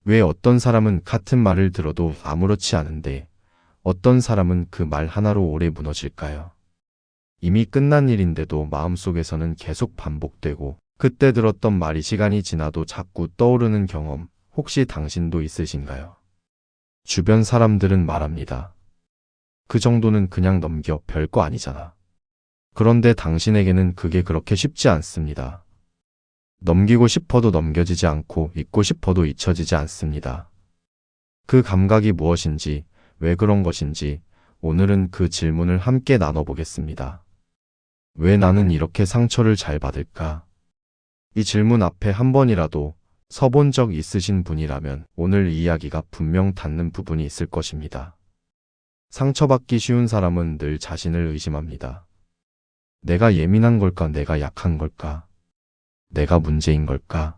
왜 어떤 사람은 같은 말을 들어도 아무렇지 않은데 어떤 사람은 그 말 하나로 오래 무너질까요? 이미 끝난 일인데도 마음속에서는 계속 반복되고 그때 들었던 말이 시간이 지나도 자꾸 떠오르는 경험 혹시 당신도 있으신가요? 주변 사람들은 말합니다. 그 정도는 그냥 넘겨, 별거 아니잖아. 그런데 당신에게는 그게 그렇게 쉽지 않습니다. 넘기고 싶어도 넘겨지지 않고 잊고 싶어도 잊혀지지 않습니다. 그 감각이 무엇인지, 왜 그런 것인지 오늘은 그 질문을 함께 나눠보겠습니다. 왜 나는 이렇게 상처를 잘 받을까? 이 질문 앞에 한 번이라도 서본 적 있으신 분이라면 오늘 이야기가 분명 닿는 부분이 있을 것입니다. 상처받기 쉬운 사람은 늘 자신을 의심합니다. 내가 예민한 걸까? 내가 약한 걸까? 내가 문제인 걸까?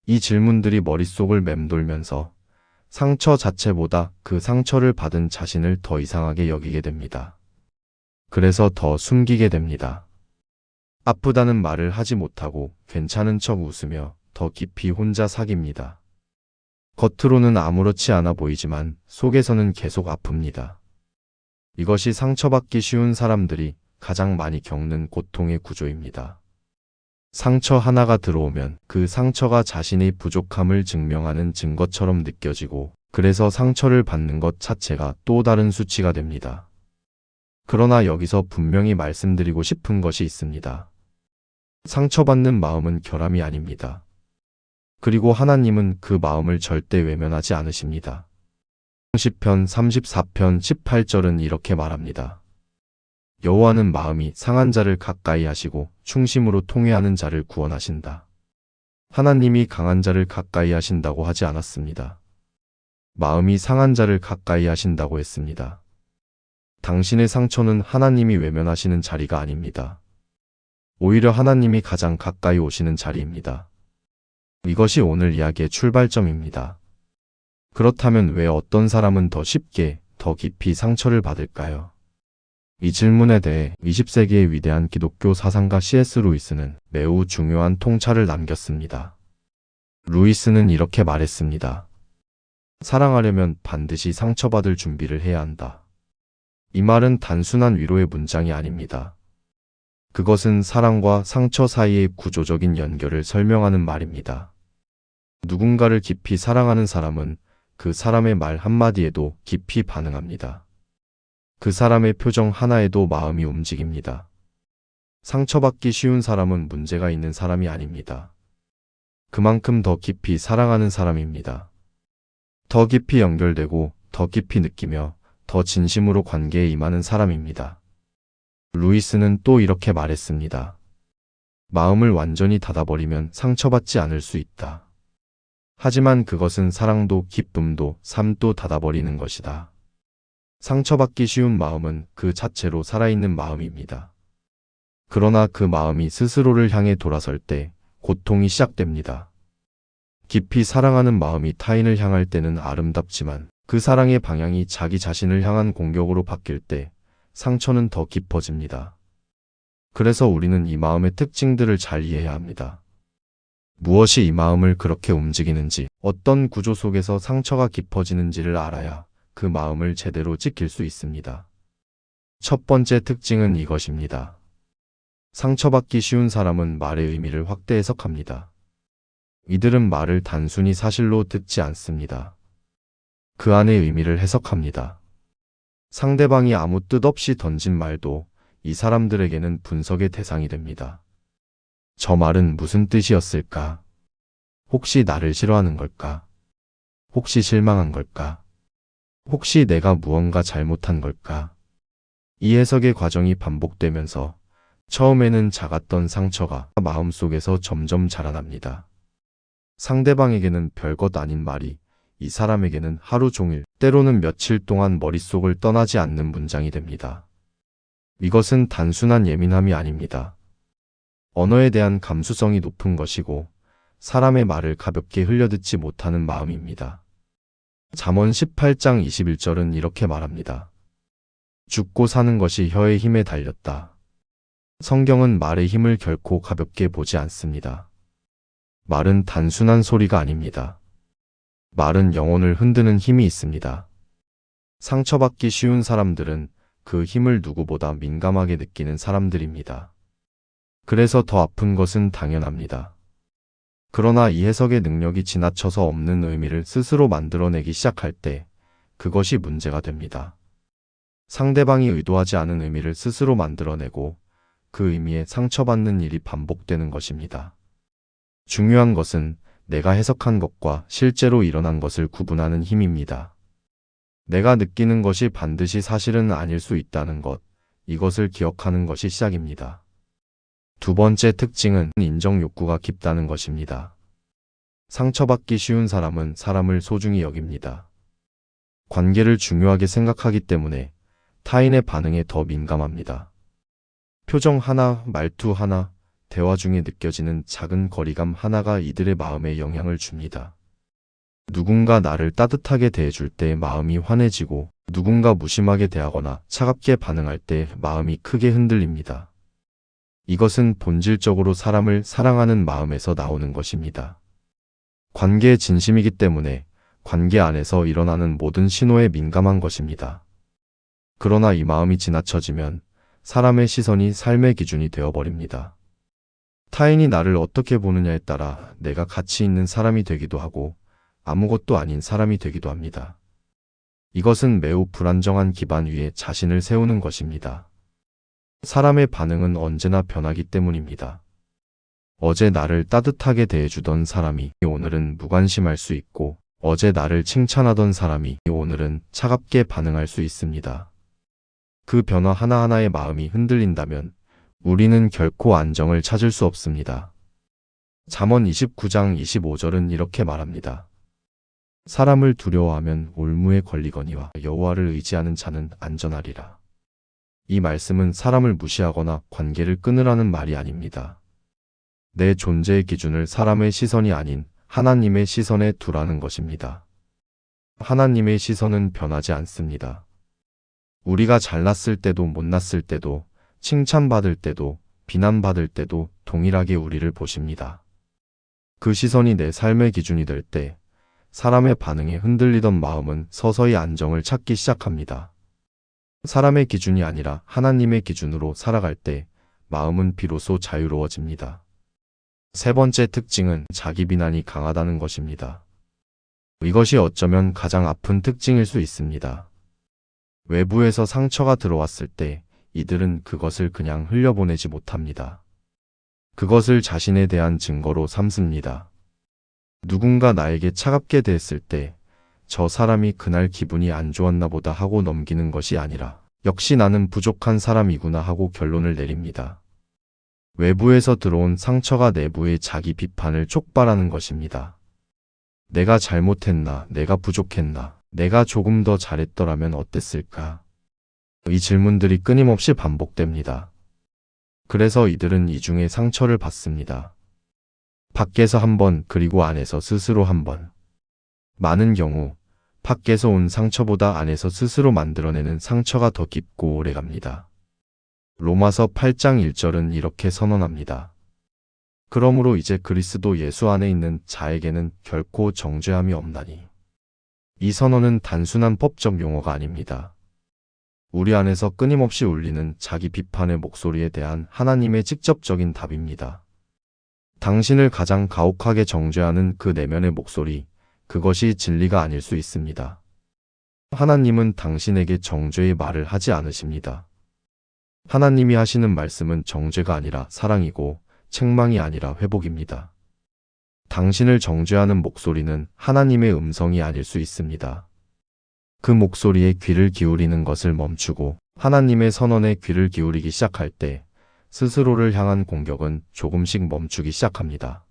이 질문들이 머릿속을 맴돌면서 상처 자체보다 그 상처를 받은 자신을 더 이상하게 여기게 됩니다. 그래서 더 숨기게 됩니다. 아프다는 말을 하지 못하고 괜찮은 척 웃으며 더 깊이 혼자 사깁니다. 겉으로는 아무렇지 않아 보이지만 속에서는 계속 아픕니다. 이것이 상처받기 쉬운 사람들이 가장 많이 겪는 고통의 구조입니다. 상처 하나가 들어오면 그 상처가 자신의 부족함을 증명하는 증거처럼 느껴지고 그래서 상처를 받는 것 자체가 또 다른 수치가 됩니다. 그러나 여기서 분명히 말씀드리고 싶은 것이 있습니다. 상처받는 마음은 결함이 아닙니다. 그리고 하나님은 그 마음을 절대 외면하지 않으십니다. 시편 34편 18절은 이렇게 말합니다. 여호와는 마음이 상한 자를 가까이 하시고 충심으로 통회하는 자를 구원하신다. 하나님이 강한 자를 가까이 하신다고 하지 않았습니다. 마음이 상한 자를 가까이 하신다고 했습니다. 당신의 상처는 하나님이 외면하시는 자리가 아닙니다. 오히려 하나님이 가장 가까이 오시는 자리입니다. 이것이 오늘 이야기의 출발점입니다. 그렇다면 왜 어떤 사람은 더 쉽게, 더 깊이 상처를 받을까요? 이 질문에 대해 20세기의 위대한 기독교 사상가 C.S. 루이스는 매우 중요한 통찰을 남겼습니다. 루이스는 이렇게 말했습니다. 사랑하려면 반드시 상처받을 준비를 해야 한다. 이 말은 단순한 위로의 문장이 아닙니다. 그것은 사랑과 상처 사이의 구조적인 연결을 설명하는 말입니다. 누군가를 깊이 사랑하는 사람은 그 사람의 말 한마디에도 깊이 반응합니다. 그 사람의 표정 하나에도 마음이 움직입니다. 상처받기 쉬운 사람은 문제가 있는 사람이 아닙니다. 그만큼 더 깊이 사랑하는 사람입니다. 더 깊이 연결되고 더 깊이 느끼며 더 진심으로 관계에 임하는 사람입니다. 루이스는 또 이렇게 말했습니다. 마음을 완전히 닫아버리면 상처받지 않을 수 있다. 하지만 그것은 사랑도 기쁨도 삶도 닫아버리는 것이다. 상처받기 쉬운 마음은 그 자체로 살아있는 마음입니다. 그러나 그 마음이 스스로를 향해 돌아설 때 고통이 시작됩니다. 깊이 사랑하는 마음이 타인을 향할 때는 아름답지만 그 사랑의 방향이 자기 자신을 향한 공격으로 바뀔 때 상처는 더 깊어집니다. 그래서 우리는 이 마음의 특징들을 잘 이해해야 합니다. 무엇이 이 마음을 그렇게 움직이는지, 어떤 구조 속에서 상처가 깊어지는지를 알아야 그 마음을 제대로 지킬 수 있습니다. 첫 번째 특징은 이것입니다. 상처받기 쉬운 사람은 말의 의미를 확대 해석합니다. 이들은 말을 단순히 사실로 듣지 않습니다. 그 안의 의미를 해석합니다. 상대방이 아무 뜻 없이 던진 말도 이 사람들에게는 분석의 대상이 됩니다. 저 말은 무슨 뜻이었을까? 혹시 나를 싫어하는 걸까? 혹시 실망한 걸까? 혹시 내가 무언가 잘못한 걸까? 이 해석의 과정이 반복되면서 처음에는 작았던 상처가 마음속에서 점점 자라납니다. 상대방에게는 별것 아닌 말이 이 사람에게는 하루 종일, 때로는 며칠 동안 머릿속을 떠나지 않는 문장이 됩니다. 이것은 단순한 예민함이 아닙니다. 언어에 대한 감수성이 높은 것이고 사람의 말을 가볍게 흘려듣지 못하는 마음입니다. 잠언 18장 21절은 이렇게 말합니다. 죽고 사는 것이 혀의 힘에 달렸다. 성경은 말의 힘을 결코 가볍게 보지 않습니다. 말은 단순한 소리가 아닙니다. 말은 영혼을 흔드는 힘이 있습니다. 상처받기 쉬운 사람들은 그 힘을 누구보다 민감하게 느끼는 사람들입니다. 그래서 더 아픈 것은 당연합니다. 그러나 이 해석의 능력이 지나쳐서 없는 의미를 스스로 만들어내기 시작할 때 그것이 문제가 됩니다. 상대방이 의도하지 않은 의미를 스스로 만들어내고 그 의미에 상처받는 일이 반복되는 것입니다. 중요한 것은 내가 해석한 것과 실제로 일어난 것을 구분하는 힘입니다. 내가 느끼는 것이 반드시 사실은 아닐 수 있다는 것, 이것을 기억하는 것이 시작입니다. 두 번째 특징은 인정 욕구가 깊다는 것입니다. 상처받기 쉬운 사람은 사람을 소중히 여깁니다. 관계를 중요하게 생각하기 때문에 타인의 반응에 더 민감합니다. 표정 하나, 말투 하나, 대화 중에 느껴지는 작은 거리감 하나가 이들의 마음에 영향을 줍니다. 누군가 나를 따뜻하게 대해줄 때 마음이 환해지고 누군가 무심하게 대하거나 차갑게 반응할 때 마음이 크게 흔들립니다. 이것은 본질적으로 사람을 사랑하는 마음에서 나오는 것입니다. 관계의 진심이기 때문에 관계 안에서 일어나는 모든 신호에 민감한 것입니다. 그러나 이 마음이 지나쳐지면 사람의 시선이 삶의 기준이 되어버립니다. 타인이 나를 어떻게 보느냐에 따라 내가 가치 있는 사람이 되기도 하고 아무것도 아닌 사람이 되기도 합니다. 이것은 매우 불안정한 기반 위에 자신을 세우는 것입니다. 사람의 반응은 언제나 변하기 때문입니다. 어제 나를 따뜻하게 대해주던 사람이 오늘은 무관심할 수 있고 어제 나를 칭찬하던 사람이 오늘은 차갑게 반응할 수 있습니다. 그 변화 하나하나의 마음이 흔들린다면 우리는 결코 안정을 찾을 수 없습니다. 잠언 29장 25절은 이렇게 말합니다. 사람을 두려워하면 올무에 걸리거니와 여호와를 의지하는 자는 안전하리라. 이 말씀은 사람을 무시하거나 관계를 끊으라는 말이 아닙니다. 내 존재의 기준을 사람의 시선이 아닌 하나님의 시선에 두라는 것입니다. 하나님의 시선은 변하지 않습니다. 우리가 잘났을 때도 못났을 때도 칭찬받을 때도 비난받을 때도 동일하게 우리를 보십니다. 그 시선이 내 삶의 기준이 될 때 사람의 반응에 흔들리던 마음은 서서히 안정을 찾기 시작합니다. 사람의 기준이 아니라 하나님의 기준으로 살아갈 때 마음은 비로소 자유로워집니다. 세 번째 특징은 자기 비난이 강하다는 것입니다. 이것이 어쩌면 가장 아픈 특징일 수 있습니다. 외부에서 상처가 들어왔을 때 이들은 그것을 그냥 흘려보내지 못합니다. 그것을 자신에 대한 증거로 삼습니다. 누군가 나에게 차갑게 대했을 때 저 사람이 그날 기분이 안 좋았나 보다 하고 넘기는 것이 아니라 역시 나는 부족한 사람이구나 하고 결론을 내립니다. 외부에서 들어온 상처가 내부의 자기 비판을 촉발하는 것입니다. 내가 잘못했나, 내가 부족했나, 내가 조금 더 잘했더라면 어땠을까? 이 질문들이 끊임없이 반복됩니다. 그래서 이들은 이중의 상처를 받습니다. 밖에서 한 번, 그리고 안에서 스스로 한 번. 많은 경우 밖에서 온 상처보다 안에서 스스로 만들어내는 상처가 더 깊고 오래갑니다. 로마서 8장 1절은 이렇게 선언합니다. 그러므로 이제 그리스도 예수 안에 있는 자에게는 결코 정죄함이 없나니. 이 선언은 단순한 법적 용어가 아닙니다. 우리 안에서 끊임없이 울리는 자기 비판의 목소리에 대한 하나님의 직접적인 답입니다. 당신을 가장 가혹하게 정죄하는 그 내면의 목소리, 그것이 진리가 아닐 수 있습니다. 하나님은 당신에게 정죄의 말을 하지 않으십니다. 하나님이 하시는 말씀은 정죄가 아니라 사랑이고 책망이 아니라 회복입니다. 당신을 정죄하는 목소리는 하나님의 음성이 아닐 수 있습니다. 그 목소리에 귀를 기울이는 것을 멈추고 하나님의 선언에 귀를 기울이기 시작할 때 스스로를 향한 공격은 조금씩 멈추기 시작합니다.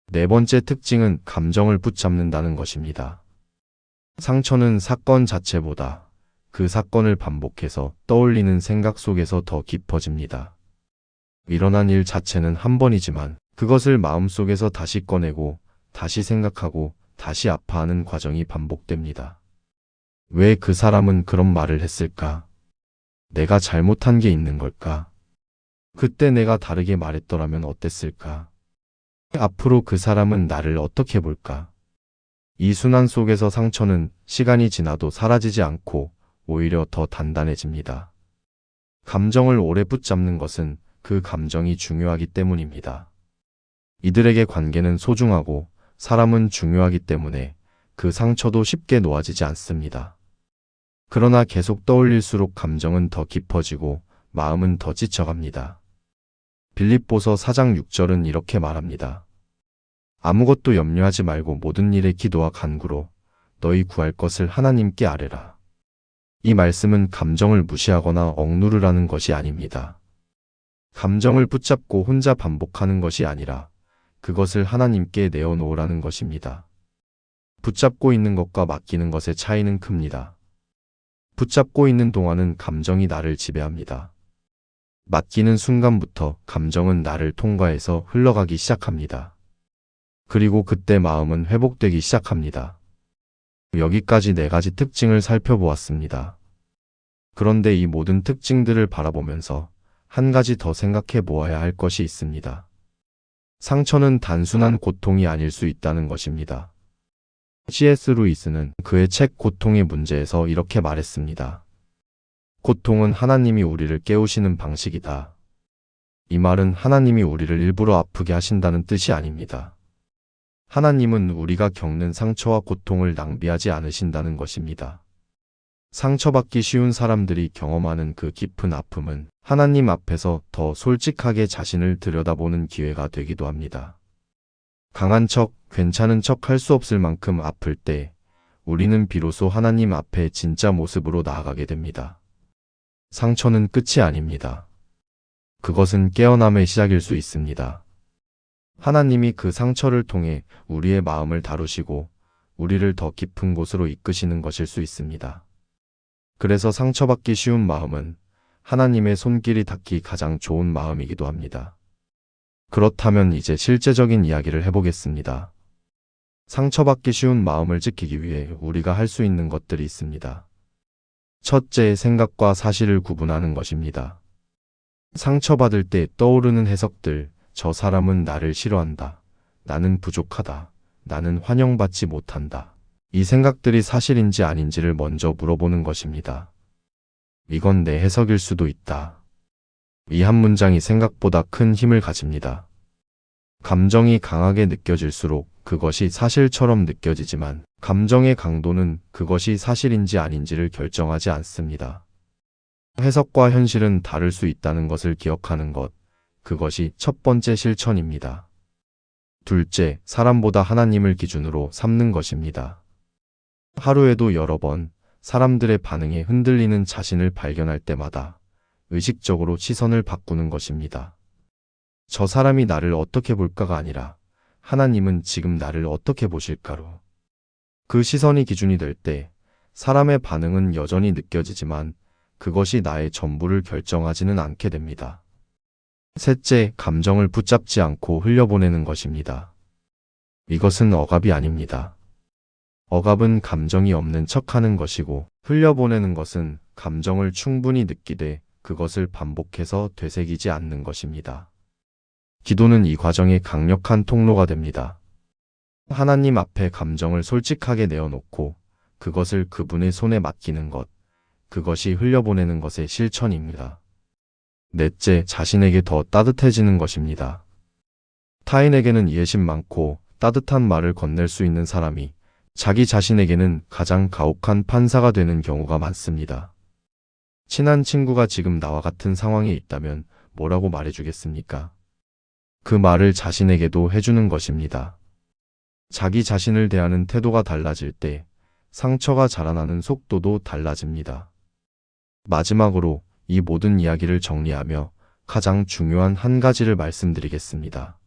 네 번째 특징은 감정을 붙잡는다는 것입니다. 상처는 사건 자체보다 그 사건을 반복해서 떠올리는 생각 속에서 더 깊어집니다. 일어난 일 자체는 한 번이지만 그것을 마음속에서 다시 꺼내고 다시 생각하고 다시 아파하는 과정이 반복됩니다. 왜 그 사람은 그런 말을 했을까? 내가 잘못한 게 있는 걸까? 그때 내가 다르게 말했더라면 어땠을까? 앞으로 그 사람은 나를 어떻게 볼까? 이 순환 속에서 상처는 시간이 지나도 사라지지 않고 오히려 더 단단해집니다. 감정을 오래 붙잡는 것은 그 감정이 중요하기 때문입니다. 이들에게 관계는 소중하고 사람은 중요하기 때문에 그 상처도 쉽게 놓아지지 않습니다. 그러나 계속 떠올릴수록 감정은 더 깊어지고 마음은 더 지쳐갑니다. 빌립보서 4장 6절은 이렇게 말합니다. 아무것도 염려하지 말고 모든 일에 기도와 간구로 너희 구할 것을 하나님께 아뢰라. 이 말씀은 감정을 무시하거나 억누르라는 것이 아닙니다. 감정을 붙잡고 혼자 반복하는 것이 아니라 그것을 하나님께 내어놓으라는 것입니다. 붙잡고 있는 것과 맡기는 것의 차이는 큽니다. 붙잡고 있는 동안은 감정이 나를 지배합니다. 맡기는 순간부터 감정은 나를 통과해서 흘러가기 시작합니다. 그리고 그때 마음은 회복되기 시작합니다. 여기까지 4가지 특징을 살펴보았습니다. 그런데 이 모든 특징들을 바라보면서 한 가지 더 생각해 보아야 할 것이 있습니다. 상처는 단순한 고통이 아닐 수 있다는 것입니다. C.S. 루이스는 그의 책 고통의 문제에서 이렇게 말했습니다. 고통은 하나님이 우리를 깨우시는 방식이다. 이 말은 하나님이 우리를 일부러 아프게 하신다는 뜻이 아닙니다. 하나님은 우리가 겪는 상처와 고통을 낭비하지 않으신다는 것입니다. 상처받기 쉬운 사람들이 경험하는 그 깊은 아픔은 하나님 앞에서 더 솔직하게 자신을 들여다보는 기회가 되기도 합니다. 강한 척, 괜찮은 척 할 수 없을 만큼 아플 때 우리는 비로소 하나님 앞에 진짜 모습으로 나아가게 됩니다. 상처는 끝이 아닙니다. 그것은 깨어남의 시작일 수 있습니다. 하나님이 그 상처를 통해 우리의 마음을 다루시고 우리를 더 깊은 곳으로 이끄시는 것일 수 있습니다. 그래서 상처받기 쉬운 마음은 하나님의 손길이 닿기 가장 좋은 마음이기도 합니다. 그렇다면 이제 실제적인 이야기를 해보겠습니다. 상처받기 쉬운 마음을 지키기 위해 우리가 할 수 있는 것들이 있습니다. 첫째, 생각과 사실을 구분하는 것입니다. 상처받을 때 떠오르는 해석들, 저 사람은 나를 싫어한다. 나는 부족하다. 나는 환영받지 못한다. 이 생각들이 사실인지 아닌지를 먼저 물어보는 것입니다. 이건 내 해석일 수도 있다. 이 한 문장이 생각보다 큰 힘을 가집니다. 감정이 강하게 느껴질수록 그것이 사실처럼 느껴지지만 감정의 강도는 그것이 사실인지 아닌지를 결정하지 않습니다. 해석과 현실은 다를 수 있다는 것을 기억하는 것, 그것이 첫 번째 실천입니다. 둘째, 사람보다 하나님을 기준으로 삼는 것입니다. 하루에도 여러 번 사람들의 반응에 흔들리는 자신을 발견할 때마다 의식적으로 시선을 바꾸는 것입니다. 저 사람이 나를 어떻게 볼까가 아니라 하나님은 지금 나를 어떻게 보실까로. 그 시선이 기준이 될 때 사람의 반응은 여전히 느껴지지만 그것이 나의 전부를 결정하지는 않게 됩니다. 셋째, 감정을 붙잡지 않고 흘려보내는 것입니다. 이것은 억압이 아닙니다. 억압은 감정이 없는 척하는 것이고 흘려보내는 것은 감정을 충분히 느끼되 그것을 반복해서 되새기지 않는 것입니다. 기도는 이 과정의 강력한 통로가 됩니다. 하나님 앞에 감정을 솔직하게 내어놓고 그것을 그분의 손에 맡기는 것, 그것이 흘려보내는 것의 실천입니다. 넷째, 자신에게 더 따뜻해지는 것입니다. 타인에게는 이해심 많고 따뜻한 말을 건넬 수 있는 사람이 자기 자신에게는 가장 가혹한 판사가 되는 경우가 많습니다. 친한 친구가 지금 나와 같은 상황에 있다면 뭐라고 말해주겠습니까? 그 말을 자신에게도 해주는 것입니다. 자기 자신을 대하는 태도가 달라질 때 상처가 자라나는 속도도 달라집니다. 마지막으로 이 모든 이야기를 정리하며 가장 중요한 한 가지를 말씀드리겠습니다.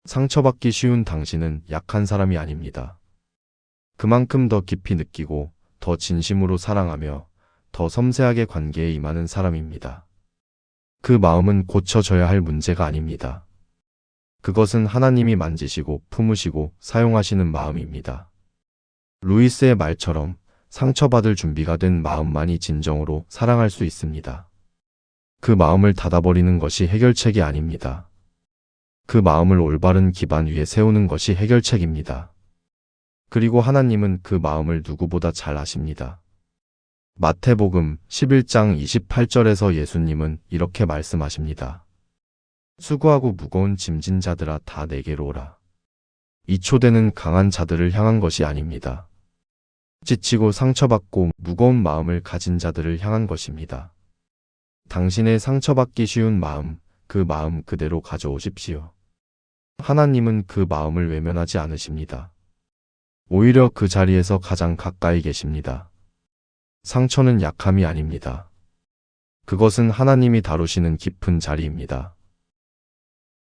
상처받기 쉬운 당신은 약한 사람이 아닙니다. 그만큼 더 깊이 느끼고 더 진심으로 사랑하며 더 섬세하게 관계에 임하는 사람입니다. 그 마음은 고쳐져야 할 문제가 아닙니다. 그것은 하나님이 만지시고 품으시고 사용하시는 마음입니다. 루이스의 말처럼 상처받을 준비가 된 마음만이 진정으로 사랑할 수 있습니다. 그 마음을 닫아버리는 것이 해결책이 아닙니다. 그 마음을 올바른 기반 위에 세우는 것이 해결책입니다. 그리고 하나님은 그 마음을 누구보다 잘 아십니다. 마태복음 11장 28절에서 예수님은 이렇게 말씀하십니다. 수고하고 무거운 짐진 자들아 다 내게로 오라. 이 초대는 강한 자들을 향한 것이 아닙니다. 지치고 상처받고 무거운 마음을 가진 자들을 향한 것입니다. 당신의 상처받기 쉬운 마음, 그 마음 그대로 가져오십시오. 하나님은 그 마음을 외면하지 않으십니다. 오히려 그 자리에서 가장 가까이 계십니다. 상처는 약함이 아닙니다. 그것은 하나님이 다루시는 깊은 자리입니다.